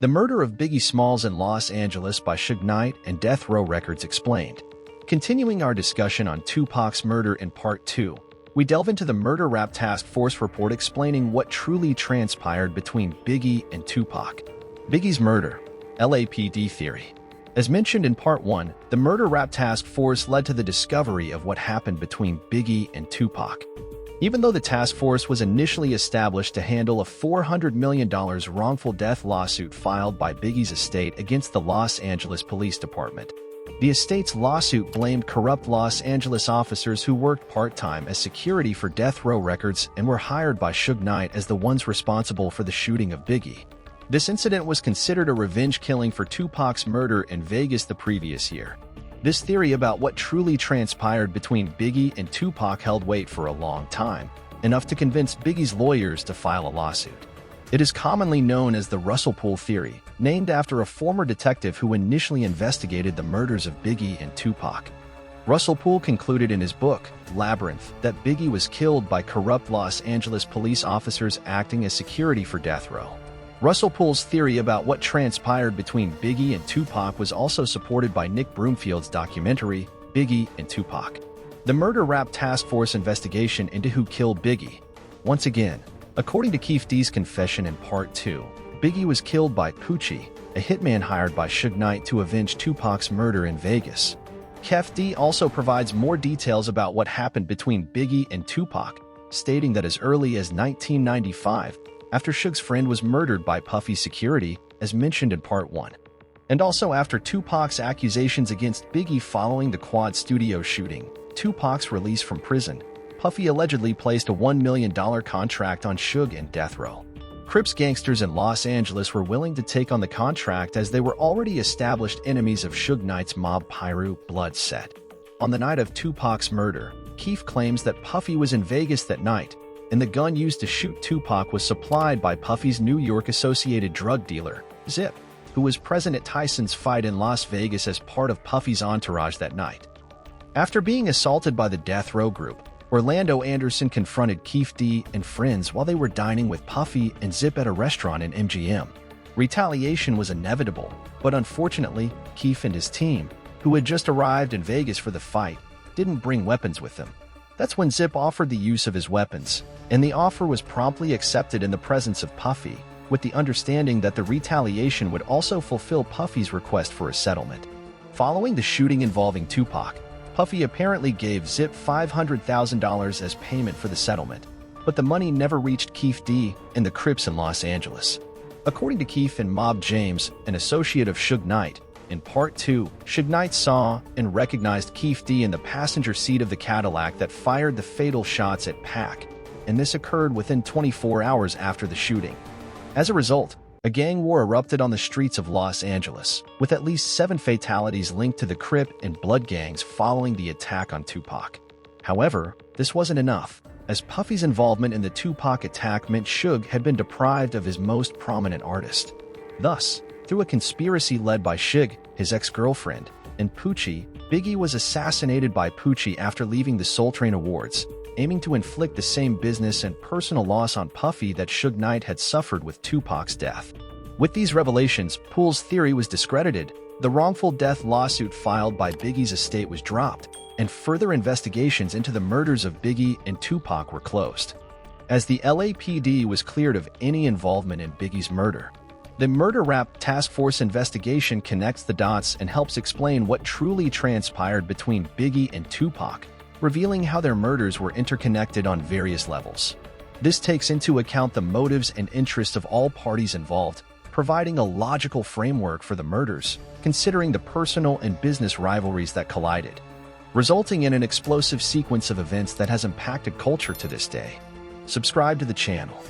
The murder of Biggie Smalls in Los Angeles by Suge Knight and Death Row Records explained. Continuing our discussion on Tupac's murder in Part 2, we delve into the Murder Rap Task Force report explaining what truly transpired between Biggie and Tupac. Biggie's murder, LAPD theory. As mentioned in Part 1, the Murder Rap Task Force led to the discovery of what happened between Biggie and Tupac. Even though the task force was initially established to handle a $400 million wrongful death lawsuit filed by Biggie's estate against the Los Angeles Police Department, the estate's lawsuit blamed corrupt Los Angeles officers who worked part-time as security for Death Row Records and were hired by Suge Knight as the ones responsible for the shooting of Biggie. This incident was considered a revenge killing for Tupac's murder in Vegas the previous year. This theory about what truly transpired between Biggie and Tupac held weight for a long time, enough to convince Biggie's lawyers to file a lawsuit. It is commonly known as the Russell Pool theory, named after a former detective who initially investigated the murders of Biggie and Tupac. Russell Pool concluded in his book, Labyrinth, that Biggie was killed by corrupt Los Angeles police officers acting as security for Death Row. Russell Pool's theory about what transpired between Biggie and Tupac was also supported by Nick Broomfield's documentary, Biggie and Tupac. The Murder Rap Task Force investigation into who killed Biggie. Once again, according to Keefe D's confession in Part 2, Biggie was killed by Poochie, a hitman hired by Suge Knight to avenge Tupac's murder in Vegas. Keefe D also provides more details about what happened between Biggie and Tupac, stating that as early as 1995, after Suge's friend was murdered by Puffy's security, as mentioned in Part 1. And also after Tupac's accusations against Biggie following the Quad Studio shooting, Tupac's release from prison, Puffy allegedly placed a $1 million contract on Suge and Death Row. Crips gangsters in Los Angeles were willing to take on the contract as they were already established enemies of Suge Knight's mob Pyru Blood set. On the night of Tupac's murder, Keefe claims that Puffy was in Vegas that night, and the gun used to shoot Tupac was supplied by Puffy's New York-associated drug dealer, Zip, who was present at Tyson's fight in Las Vegas as part of Puffy's entourage that night. After being assaulted by the Death Row group, Orlando Anderson confronted Keefe D and friends while they were dining with Puffy and Zip at a restaurant in MGM. Retaliation was inevitable, but unfortunately, Keefe and his team, who had just arrived in Vegas for the fight, didn't bring weapons with them. That's when Zip offered the use of his weapons, and the offer was promptly accepted in the presence of Puffy, with the understanding that the retaliation would also fulfill Puffy's request for a settlement. Following the shooting involving Tupac, Puffy apparently gave Zip $500,000 as payment for the settlement, but the money never reached Keefe D and the Crips in Los Angeles. According to Keefe and Mob James, an associate of Suge Knight, in Part 2, Suge Knight saw and recognized Keefe D in the passenger seat of the Cadillac that fired the fatal shots at Pac, and this occurred within 24 hours after the shooting. As a result, a gang war erupted on the streets of Los Angeles, with at least 7 fatalities linked to the Crip and Blood gangs following the attack on Tupac. However, this wasn't enough, as Puffy's involvement in the Tupac attack meant Suge had been deprived of his most prominent artist. Thus, through a conspiracy led by Suge, his ex-girlfriend, and Poochie, Biggie was assassinated by Poochie after leaving the Soul Train Awards, aiming to inflict the same business and personal loss on Puffy that Suge Knight had suffered with Tupac's death. With these revelations, Pool's theory was discredited, the wrongful death lawsuit filed by Biggie's estate was dropped, and further investigations into the murders of Biggie and Tupac were closed. As the LAPD was cleared of any involvement in Biggie's murder, the Murder Rap Task Force investigation connects the dots and helps explain what truly transpired between Biggie and Tupac, revealing how their murders were interconnected on various levels. This takes into account the motives and interests of all parties involved, providing a logical framework for the murders, considering the personal and business rivalries that collided, resulting in an explosive sequence of events that has impacted culture to this day. Subscribe to the channel.